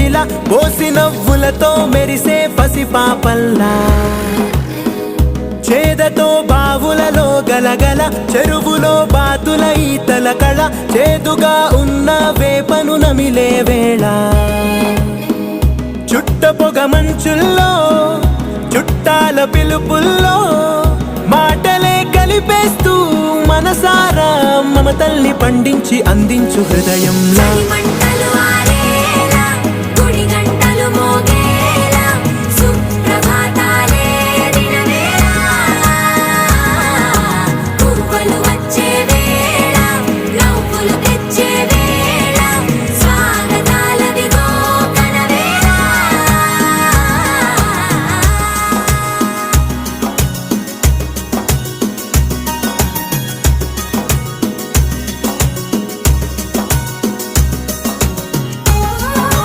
ఇలా పోసి నవ్వులతో మెరిసే పసిపాపల్లా చేదతో బావులలో గలగల చెరువులో బాతుల ఈతల కళ చేదుగా ఉన్న వేపను నమిలే వేళ చుట్ట పొగ మంచుల్లో చుట్టాల పిలుపుల్లో మాటలే కలిపేస్తూ మనసారా మమతల్ని పండించి అందించు హృదయంలా